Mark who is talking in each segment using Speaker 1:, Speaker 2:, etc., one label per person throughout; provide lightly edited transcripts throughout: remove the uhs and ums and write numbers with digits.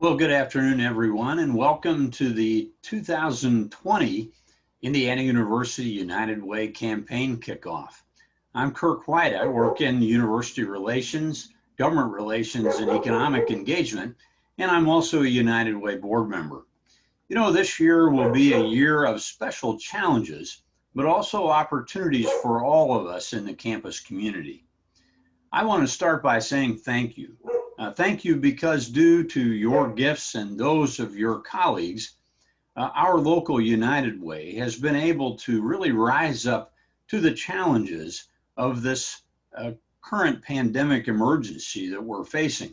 Speaker 1: Well, good afternoon, everyone, and welcome to the 2020 Indiana University United Way campaign kickoff. I'm Kirk White. I work in university relations, government relations, and economic engagement, and I'm also a United Way board member. You know, this year will be a year of special challenges, but also opportunities for all of us in the campus community. I want to start by saying thank you. Thank you because due to your gifts and those of your colleagues, our local United Way has been able to really rise up to the challenges of this current pandemic emergency that we're facing.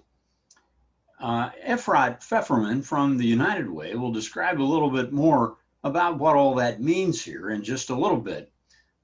Speaker 1: Efrat Pfefferman from the United Way will describe a little bit more about what all that means here in just a little bit.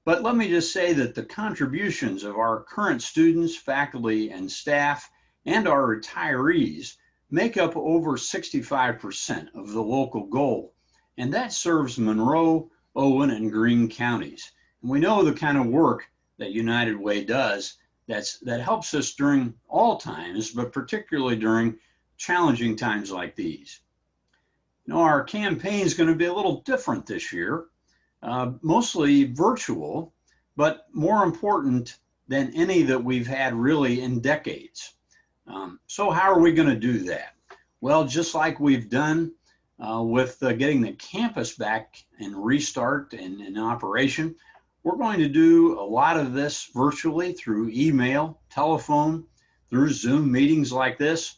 Speaker 1: But let me just say that the contributions of our current students, faculty, and staff and our retirees make up over 65% of the local goal. And that serves Monroe, Owen, and Greene counties. And we know the kind of work that United Way does that helps us during all times, but particularly during challenging times like these. You know, our campaign is going to be a little different this year, mostly virtual, but more important than any that we've had really in decades. So how are we going to do that? Well, just like we've done with getting the campus back and restart and in operation, we're going to do a lot of this virtually through email, telephone, through Zoom meetings like this,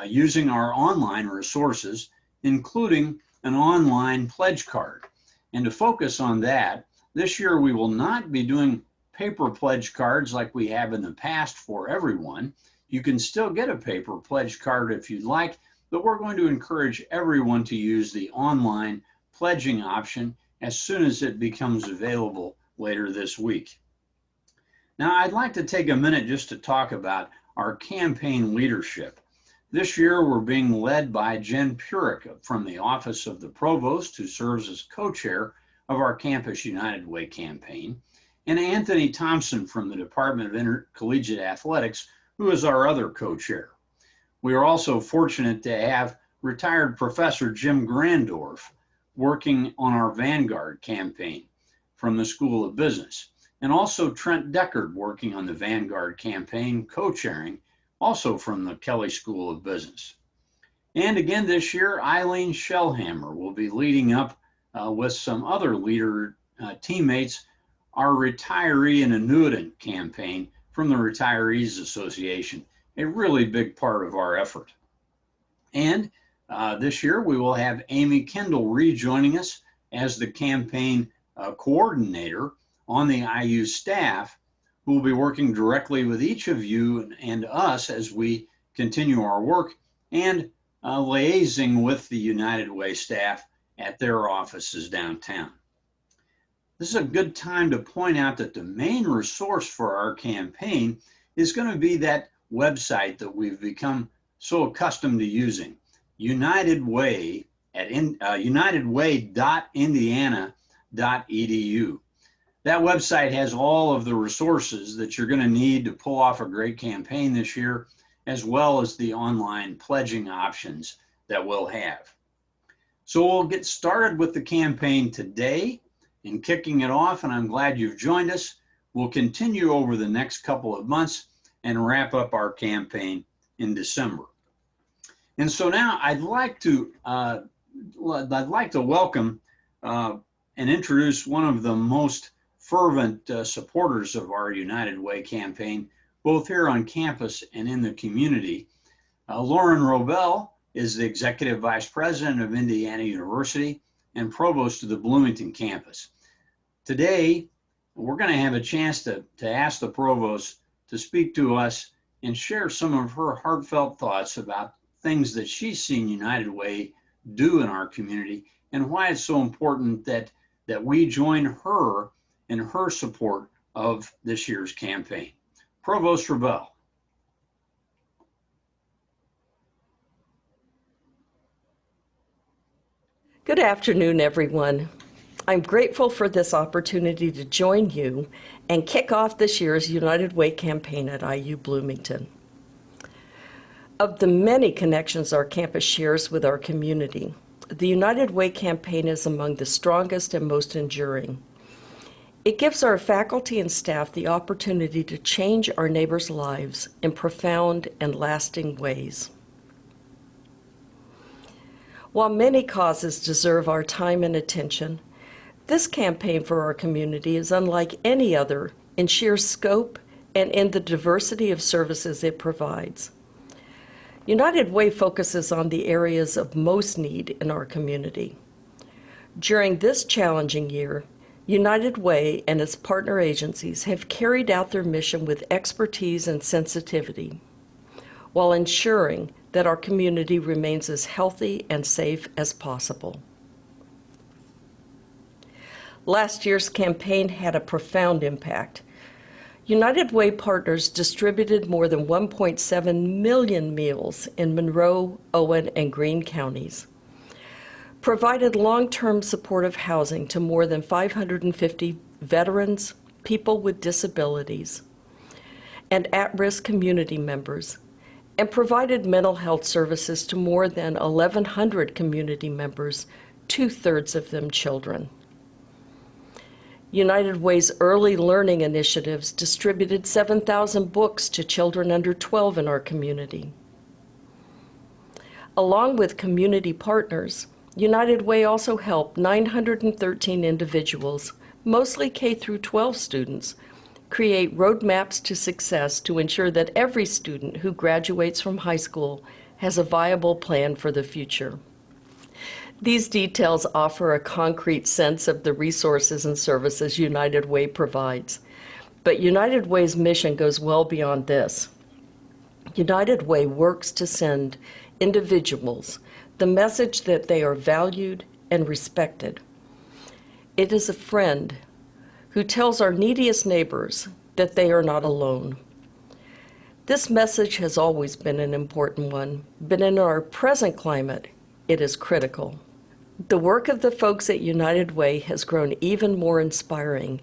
Speaker 1: using our online resources, including an online pledge card. And to focus on that, this year we will not be doing paper pledge cards like we have in the past for everyone. You can still get a paper pledge card if you'd like, but we're going to encourage everyone to use the online pledging option as soon as it becomes available later this week. Now, I'd like to take a minute just to talk about our campaign leadership. This year, we're being led by Jen Purick from the Office of the Provost, who serves as co-chair of our Campus United Way campaign, and Anthony Thompson from the Department of Intercollegiate Athletics, who is our other co-chair. We are also fortunate to have retired Professor Jim Grandorf working on our Vanguard campaign from the School of Business, and also Trent Deckard working on the Vanguard campaign, co-chairing, also from the Kelley School of Business. And again this year, Eileen Shellhammer will be leading up with some other leader teammates, our retiree and annuitant campaign from the Retirees Association, a really big part of our effort. And this year we will have Amy Kendall rejoining us as the campaign coordinator on the IU staff, who will be working directly with each of you and us as we continue our work and liaising with the United Way staff at their offices downtown. This is a good time to point out that the main resource for our campaign is going to be that website that we've become so accustomed to using, United Way at unitedway.indiana.edu. That website has all of the resources that you're going to need to pull off a great campaign this year, as well as the online pledging options that we'll have. So we'll get started with the campaign today and kicking it off, and I'm glad you've joined us. We'll continue over the next couple of months and wrap up our campaign in December. And so now I'd like to welcome and introduce one of the most fervent supporters of our United Way campaign, both here on campus and in the community. Lauren Robel is the Executive Vice President of Indiana University and Provost of the Bloomington campus. Today, we're going to have a chance to ask the Provost to speak to us and share some of her heartfelt thoughts about things that she's seen United Way do in our community and why it's so important that we join her in her support of this year's campaign. Provost Robel.
Speaker 2: Good afternoon, everyone. I'm grateful for this opportunity to join you and kick off this year's United Way campaign at IU Bloomington. Of the many connections our campus shares with our community, the United Way campaign is among the strongest and most enduring. It gives our faculty and staff the opportunity to change our neighbors' lives in profound and lasting ways. While many causes deserve our time and attention, this campaign for our community is unlike any other in sheer scope and in the diversity of services it provides. United Way focuses on the areas of most need in our community. During this challenging year, United Way and its partner agencies have carried out their mission with expertise and sensitivity, while ensuring that our community remains as healthy and safe as possible. Last year's campaign had a profound impact. United Way partners distributed more than 1.7 million meals in Monroe, Owen, and Greene counties, provided long-term supportive housing to more than 550 veterans, people with disabilities, and at-risk community members, and provided mental health services to more than 1,100 community members, 2/3 of them children. United Way's early learning initiatives distributed 7,000 books to children under 12 in our community. Along with community partners, United Way also helped 913 individuals, mostly K-12 students, create roadmaps to success to ensure that every student who graduates from high school has a viable plan for the future. These details offer a concrete sense of the resources and services United Way provides. But United Way's mission goes well beyond this. United Way works to send individuals the message that they are valued and respected. It is a friend who tells our neediest neighbors that they are not alone. This message has always been an important one, but in our present climate, it is critical. The work of the folks at United Way has grown even more inspiring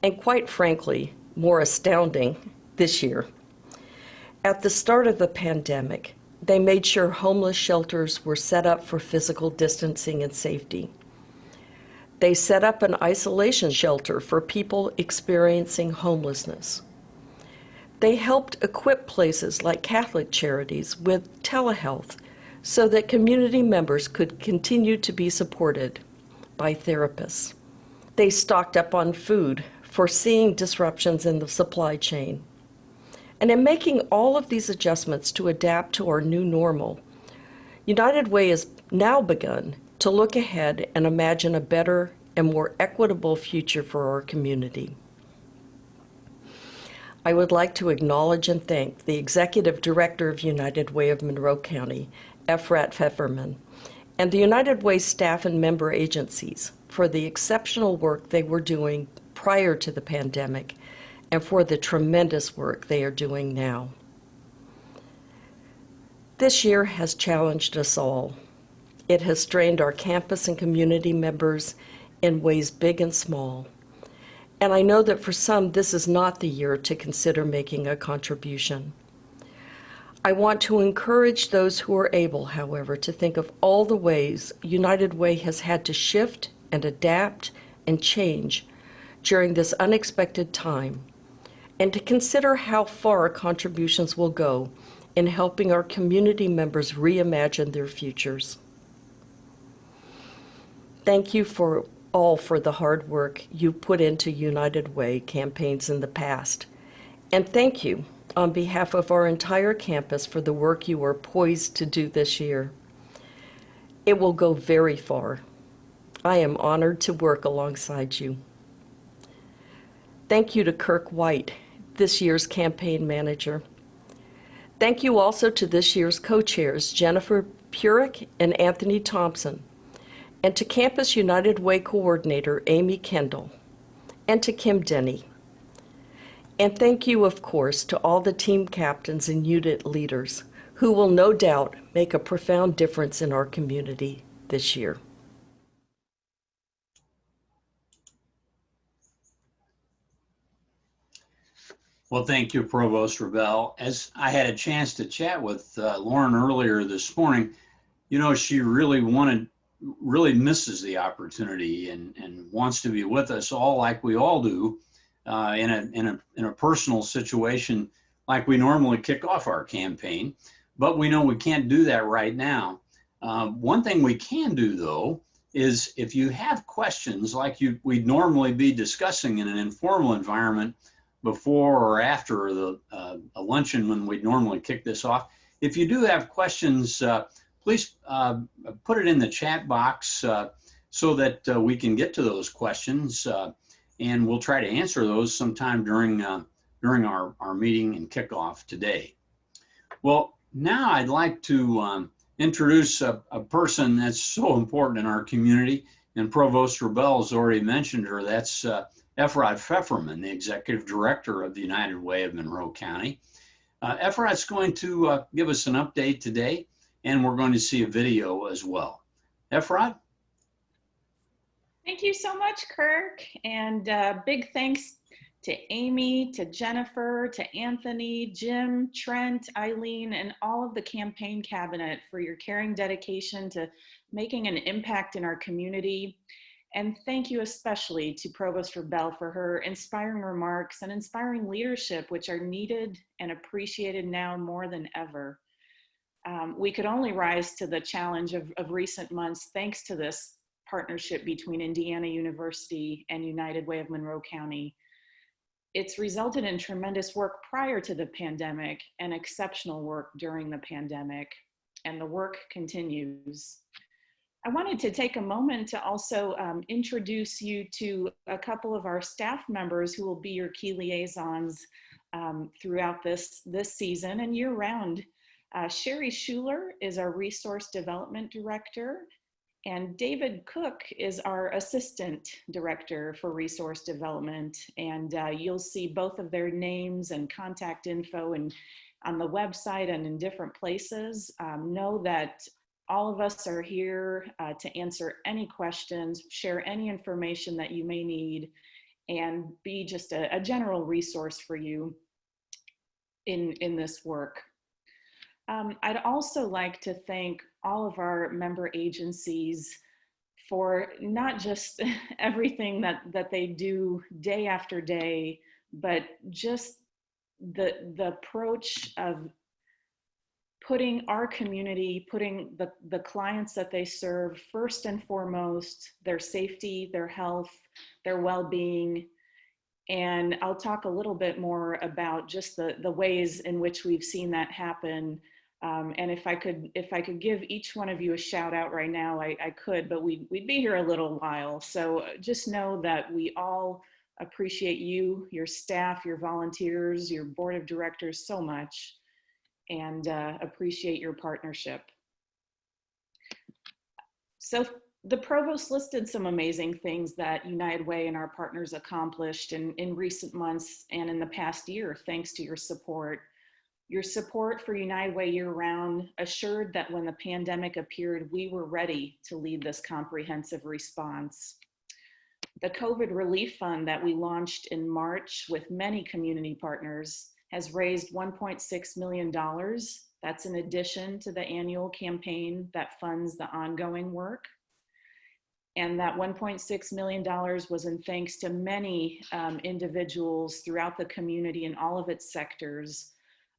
Speaker 2: and, quite frankly, more astounding this year. At the start of the pandemic, they made sure homeless shelters were set up for physical distancing and safety. They set up an isolation shelter for people experiencing homelessness. They helped equip places like Catholic Charities with telehealth so that community members could continue to be supported by therapists. They stocked up on food, foreseeing disruptions in the supply chain. And in making all of these adjustments to adapt to our new normal, United Way has now begun to look ahead and imagine a better and more equitable future for our community. I would like to acknowledge and thank the Executive Director of United Way of Monroe County, Efrat Pfefferman, and the United Way staff and member agencies for the exceptional work they were doing prior to the pandemic and for the tremendous work they are doing now. This year has challenged us all. It has strained our campus and community members in ways big and small. And I know that for some, this is not the year to consider making a contribution. I want to encourage those who are able, however, to think of all the ways United Way has had to shift and adapt and change during this unexpected time, and to consider how far contributions will go in helping our community members reimagine their futures. Thank you all for the hard work you put into United Way campaigns in the past, and thank you on behalf of our entire campus for the work you are poised to do this year. It will go very far. I am honored to work alongside you. Thank you to Kirk White, this year's campaign manager. Thank you also to this year's co-chairs, Jennifer Purick and Anthony Thompson, and to Campus United Way coordinator, Amy Kendall, and to Kim Denny. And thank you, of course, to all the team captains and unit leaders who will no doubt make a profound difference in our community this year.
Speaker 1: Well, thank you, Provost Rebel. As I had a chance to chat with Lauren earlier this morning, she really misses the opportunity and wants to be with us all like we all do in a personal situation like we normally kick off our campaign. But we know we can't do that right now. One thing we can do, though, is if you have questions like we'd normally be discussing in an informal environment before or after a luncheon when we'd normally kick this off, if you do have questions, please put it in the chat box so that we can get to those questions, and we'll try to answer those sometime during our meeting and kickoff today. Well, now I'd like to introduce a person that's so important in our community, and Provost Rebel has already mentioned her. That's Efrat Pfefferman, the Executive Director of the United Way of Monroe County. Efrat's going to give us an update today, and we're going to see a video as well. Efrat?
Speaker 3: Thank you so much, Kirk, and big thanks to Amy, to Jennifer, to Anthony, Jim, Trent, Eileen, and all of the campaign cabinet for your caring dedication to making an impact in our community. And thank you especially to Provost Rebel for her inspiring remarks and inspiring leadership, which are needed and appreciated now more than ever. We could only rise to the challenge of recent months thanks to this partnership between Indiana University and United Way of Monroe County. It's resulted in tremendous work prior to the pandemic and exceptional work during the pandemic, and the work continues. I wanted to take a moment to also introduce you to a couple of our staff members who will be your key liaisons throughout this season and year round. Sherry Schuler is our Resource Development Director, and David Cook is our Assistant Director for Resource Development. And you'll see both of their names and contact info on the website and in different places. Know that all of us are here to answer any questions, share any information that you may need, and be just a general resource for you in this work. I'd also like to thank all of our member agencies for not just everything that they do day after day, but just the approach of putting our community, putting the clients that they serve first and foremost, their safety, their health, their well-being. And I'll talk a little bit more about just the ways in which we've seen that happen. And if I could give each one of you a shout out right now, I could, but we'd be here a little while. So just know that we all appreciate you, your staff, your volunteers, your board of directors so much, and appreciate your partnership. So the provost listed some amazing things that United Way and our partners accomplished in recent months and in the past year, thanks to your support. Your support for United Way year-round assured that when the pandemic appeared, we were ready to lead this comprehensive response. The COVID Relief Fund that we launched in March with many community partners has raised $1.6 million. That's in addition to the annual campaign that funds the ongoing work. And that $1.6 million was in thanks to many individuals throughout the community in all of its sectors.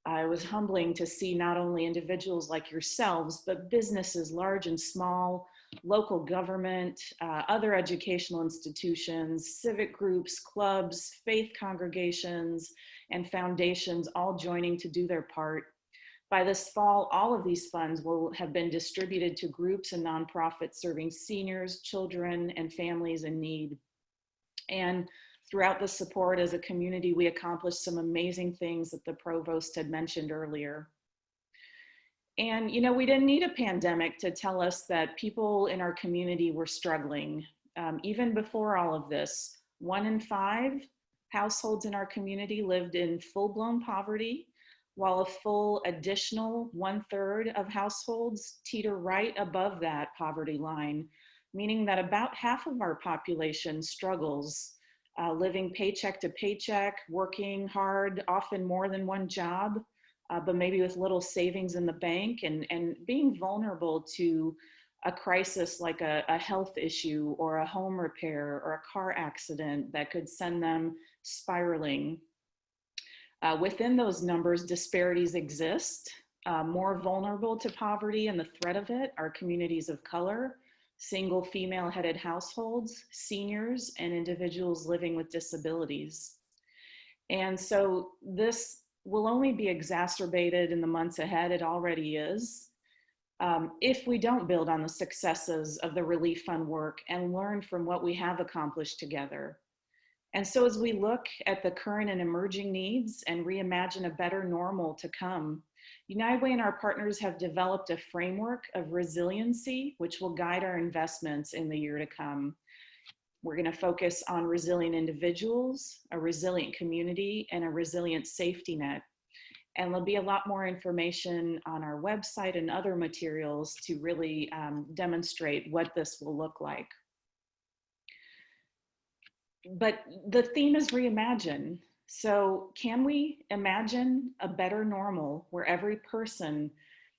Speaker 3: It was humbling to see not only individuals like yourselves, but businesses large and small, local government, other educational institutions, civic groups, clubs, faith congregations, and foundations all joining to do their part. By this fall, all of these funds will have been distributed to groups and nonprofits serving seniors, children, and families in need. And throughout the support as a community, we accomplished some amazing things that the provost had mentioned earlier. And we didn't need a pandemic to tell us that people in our community were struggling. Even before all of this, 1 in 5 households in our community lived in full-blown poverty, while a full additional 1/3 of households teeter right above that poverty line, meaning that about half of our population struggles living paycheck to paycheck, working hard, often more than one job, but maybe with little savings in the bank, and being vulnerable to a crisis like a health issue or a home repair or a car accident that could send them spiraling. Within those numbers, disparities exist. More vulnerable to poverty and the threat of it are communities of color, single female-headed households, seniors, and individuals living with disabilities. And so this will only be exacerbated in the months ahead. It already is. If we don't build on the successes of the Relief Fund work and learn from what we have accomplished together. And so as we look at the current and emerging needs and reimagine a better normal to come, United Way and our partners have developed a framework of resiliency, which will guide our investments in the year to come. We're going to focus on resilient individuals, a resilient community, and a resilient safety net. And there'll be a lot more information on our website and other materials to really demonstrate what this will look like. But the theme is reimagine. So can we imagine a better normal where every person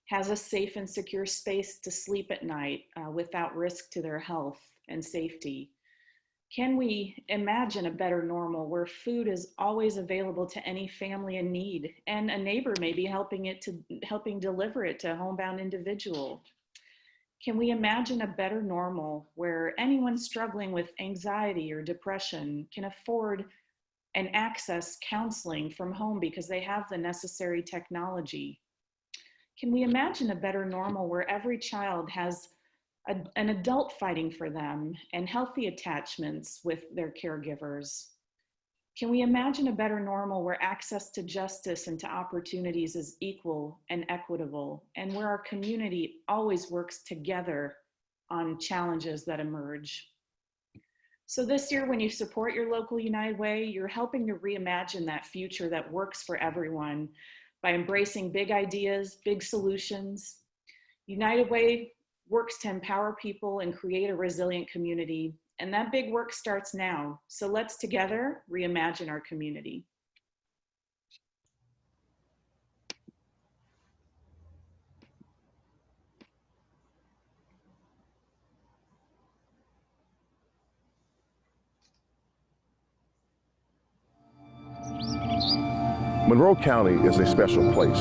Speaker 3: has a safe and secure space to sleep at night without risk to their health and safety? Can we imagine a better normal where food is always available to any family in need and a neighbor may be helping deliver it to a homebound individual? Can we imagine a better normal where anyone struggling with anxiety or depression can afford and access counseling from home because they have the necessary technology? Can we imagine a better normal where every child has an adult fighting for them and healthy attachments with their caregivers? Can we imagine a better normal where access to justice and to opportunities is equal and equitable, and where our community always works together on challenges that emerge? So this year, when you support your local United Way, you're helping to reimagine that future that works for everyone by embracing big ideas, big solutions. United Way works to empower people and create a resilient community. And that big work starts now. So let's together reimagine our community.
Speaker 4: Monroe County is a special place.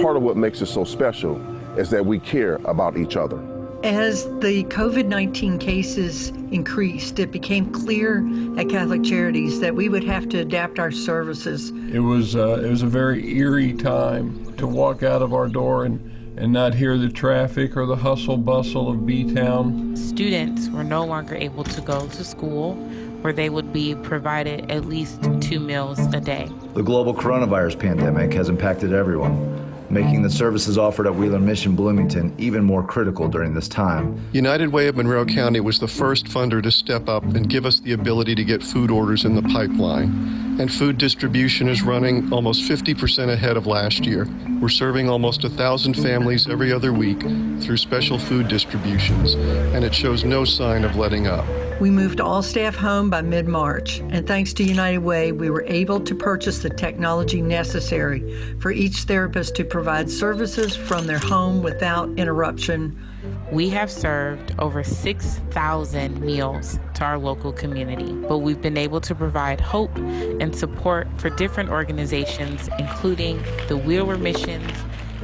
Speaker 4: Part of what makes it so special is that we care about each other.
Speaker 5: As the COVID-19 cases increased, it became clear at Catholic Charities that we would have to adapt our services.
Speaker 6: It was a very eerie time to walk out of our door and not hear the traffic or the hustle bustle of B-Town.
Speaker 7: Students were no longer able to go to school where they would be provided at least 2 meals a day.
Speaker 8: The global coronavirus pandemic has impacted everyone, making the services offered at ReImagine Bloomington even more critical during this time.
Speaker 9: United Way of Monroe County was the first funder to step up and give us the ability to get food orders in the pipeline. And food distribution is running almost 50% ahead of last year. We're serving almost 1,000 families every other week through special food distributions, and it shows no sign of letting up.
Speaker 5: We moved all staff home by mid-March, and thanks to United Way, we were able to purchase the technology necessary for each therapist to provide services from their home without interruption.
Speaker 7: We have served over 6,000 meals to our local community, but we've been able to provide hope and support for different organizations, including the Wheelward Missions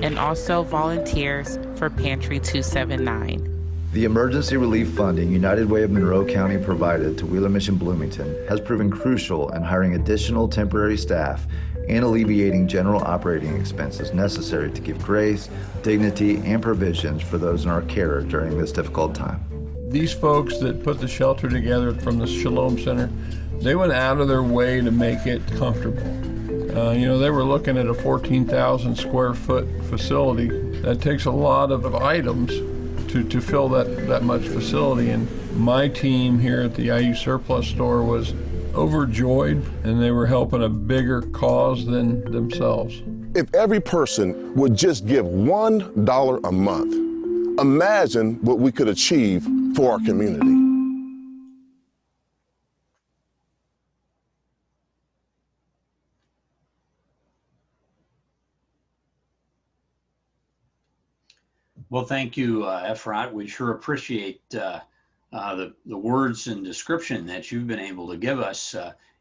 Speaker 7: and also volunteers for Pantry 279.
Speaker 8: The emergency relief funding United Way of Monroe County provided to ReImagine Bloomington has proven crucial in hiring additional temporary staff and alleviating general operating expenses necessary to give grace, dignity, and provisions for those in our care during this difficult time.
Speaker 6: These folks that put the shelter together from the Shalom Center, they went out of their way to make it comfortable. They were looking at a 14,000 square foot facility. That takes a lot of items to fill that much facility, and my team here at the IU Surplus store was overjoyed, and they were helping a bigger cause than themselves.
Speaker 4: If every person would just give $1 a month, imagine what we could achieve for our community.
Speaker 1: Well, thank you, Efrat. We sure appreciate the words and description that you've been able to give us.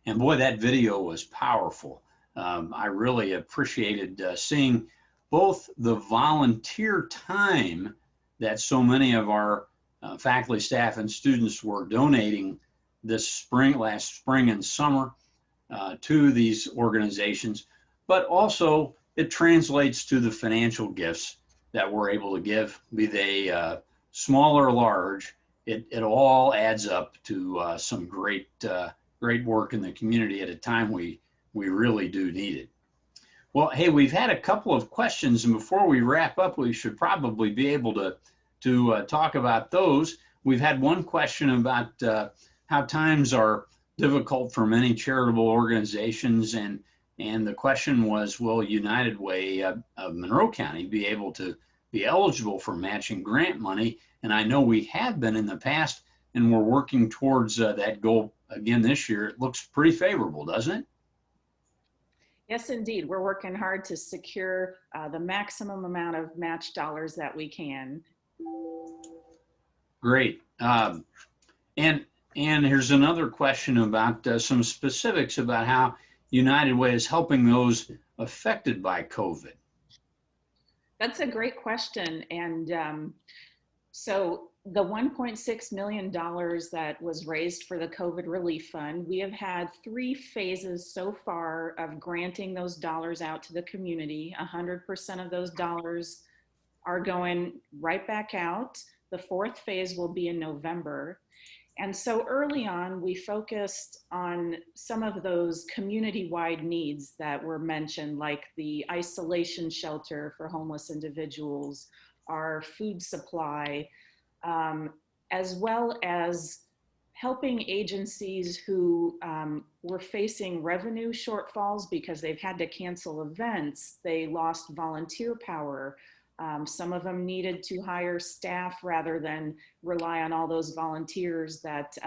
Speaker 1: And boy, that video was powerful. I really appreciated seeing both the volunteer time that so many of our faculty, staff, and students were donating this spring, last spring and summer to these organizations, but also it translates to the financial gifts that we're able to give, be they small or large. It all adds up to some great work in the community at a time we really do need it. Well, hey, we've had a couple of questions, and before we wrap up, we should probably be able to talk about those. We've had one question about how times are difficult for many charitable organizations, and the question was, will United Way of Monroe County be able to be eligible for matching grant money? And I know we have been in the past, and we're working towards that goal again this year. It looks pretty favorable, doesn't it?
Speaker 3: Yes, indeed. We're working hard to secure the maximum amount of match dollars that we can.
Speaker 1: Great. And here's another question about some specifics about how United Way is helping those affected by COVID.
Speaker 3: That's a great question. And so the $1.6 million that was raised for the COVID Relief Fund, we have had 3 phases so far of granting those dollars out to the community. 100% of those dollars are going right back out. The 4th phase will be in November. And so early on, we focused on some of those community-wide needs that were mentioned, like the isolation shelter for homeless individuals, our food supply, as well as helping agencies who were facing revenue shortfalls because they've had to cancel events, they lost volunteer power. Some of them needed to hire staff rather than rely on all those volunteers that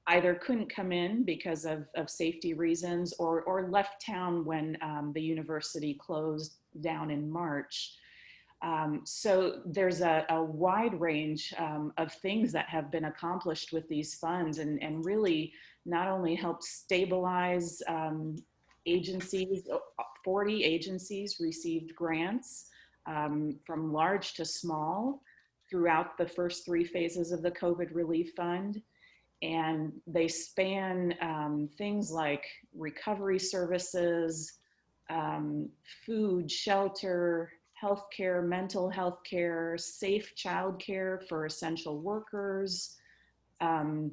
Speaker 3: either couldn't come in because of safety reasons or left town when the university closed down in March. So there's a wide range of things that have been accomplished with these funds and really not only helped stabilize agencies. 40 agencies received grants from large to small throughout the first 3 phases of the COVID Relief Fund. And they span things like recovery services, food, shelter, healthcare, mental health care, safe childcare for essential workers. The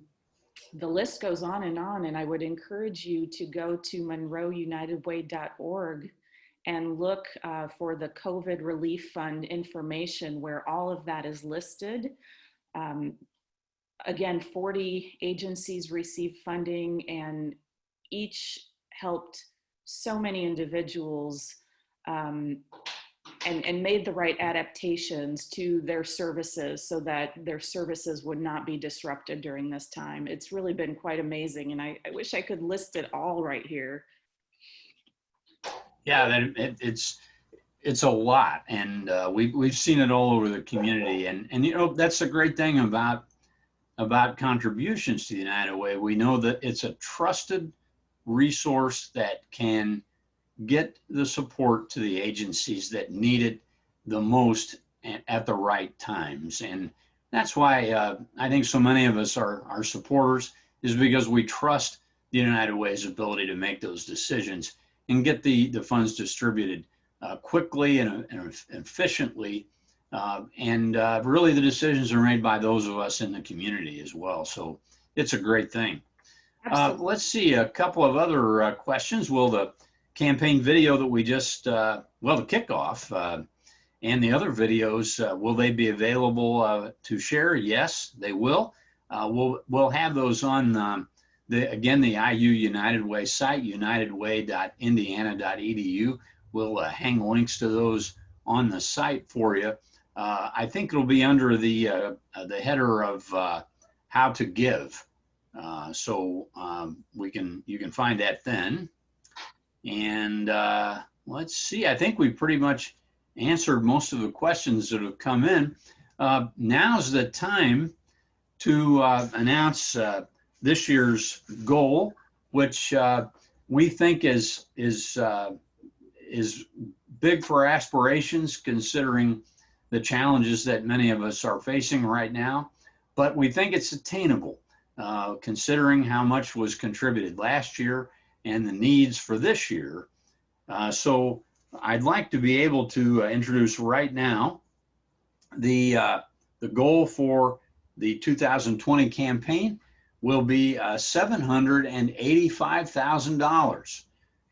Speaker 3: list goes on, and I would encourage you to go to monroeunitedway.org and look for the COVID Relief Fund information where all of that is listed. Again, 40 agencies received funding, and each helped so many individuals and made the right adaptations to their services so that their services would not be disrupted during this time. It's really been quite amazing, and I wish I could list it all right here.
Speaker 1: Yeah, it's a lot, and we've seen it all over the community, and you know, that's the great thing about contributions to the United Way. We know that it's a trusted resource that can get the support to the agencies that need it the most at the right times. And that's why I think so many of us are supporters, is because we trust the United Way's ability to make those decisions and get the funds distributed quickly and efficiently. And really the decisions are made by those of us in the community as well. So it's a great thing. Let's see a couple of other questions. Will the campaign video that we just, the kickoff and the other videos, will they be available to share? Yes, they will. We'll have those on the IU United Way site, unitedway.indiana.edu. We'll hang links to those on the site for you. I think it'll be under the header of how to give. So you can find that then. And let's see, I think we pretty much answered most of the questions that have come in. Now's the time to announce this year's goal, which we think is big for aspirations, considering the challenges that many of us are facing right now. But we think it's attainable, considering how much was contributed last year and the needs for this year. So I'd like to be able to introduce right now the goal for the 2020 campaign will be $785,000.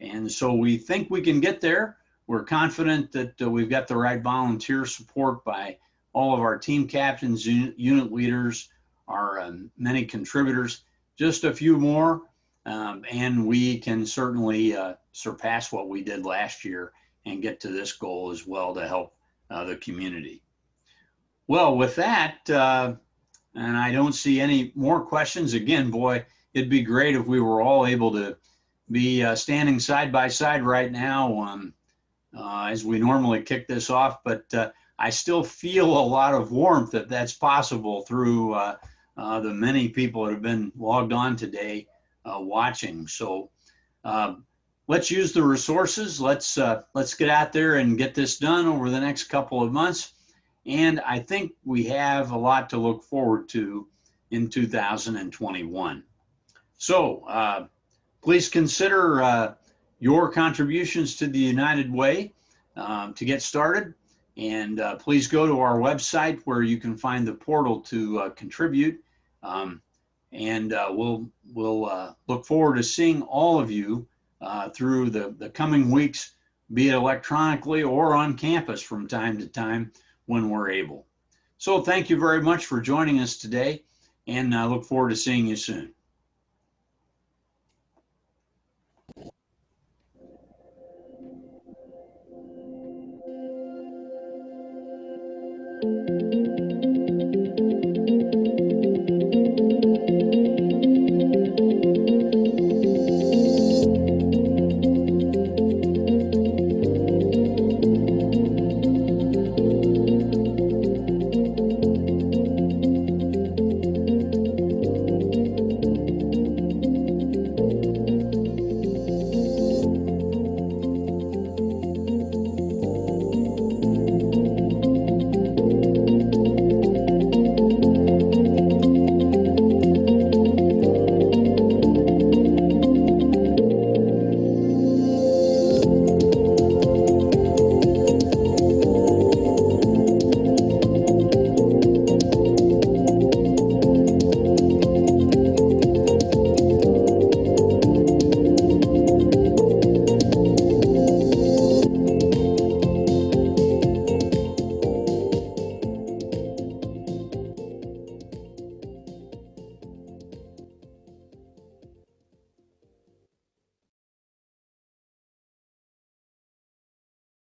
Speaker 1: And so we think we can get there. We're confident that we've got the right volunteer support by all of our team captains, unit leaders, our many contributors, just a few more, and we can certainly surpass what we did last year and get to this goal as well to help the community. Well, with that, and I don't see any more questions. Again, boy, it'd be great if we were all able to be standing side by side right now as we normally kick this off, but I still feel a lot of warmth if that's possible through the many people that have been logged on today watching. So let's use the resources. Let's get out there and get this done over the next couple of months. And I think we have a lot to look forward to in 2021. So please consider your contributions to the United Way to get started. And please go to our website where you can find the portal to contribute. And we'll look forward to seeing all of you through the coming weeks, be it electronically or on campus from time to time when we're able. So thank you very much for joining us today, and I look forward to seeing you soon.
Speaker 2: Thank you.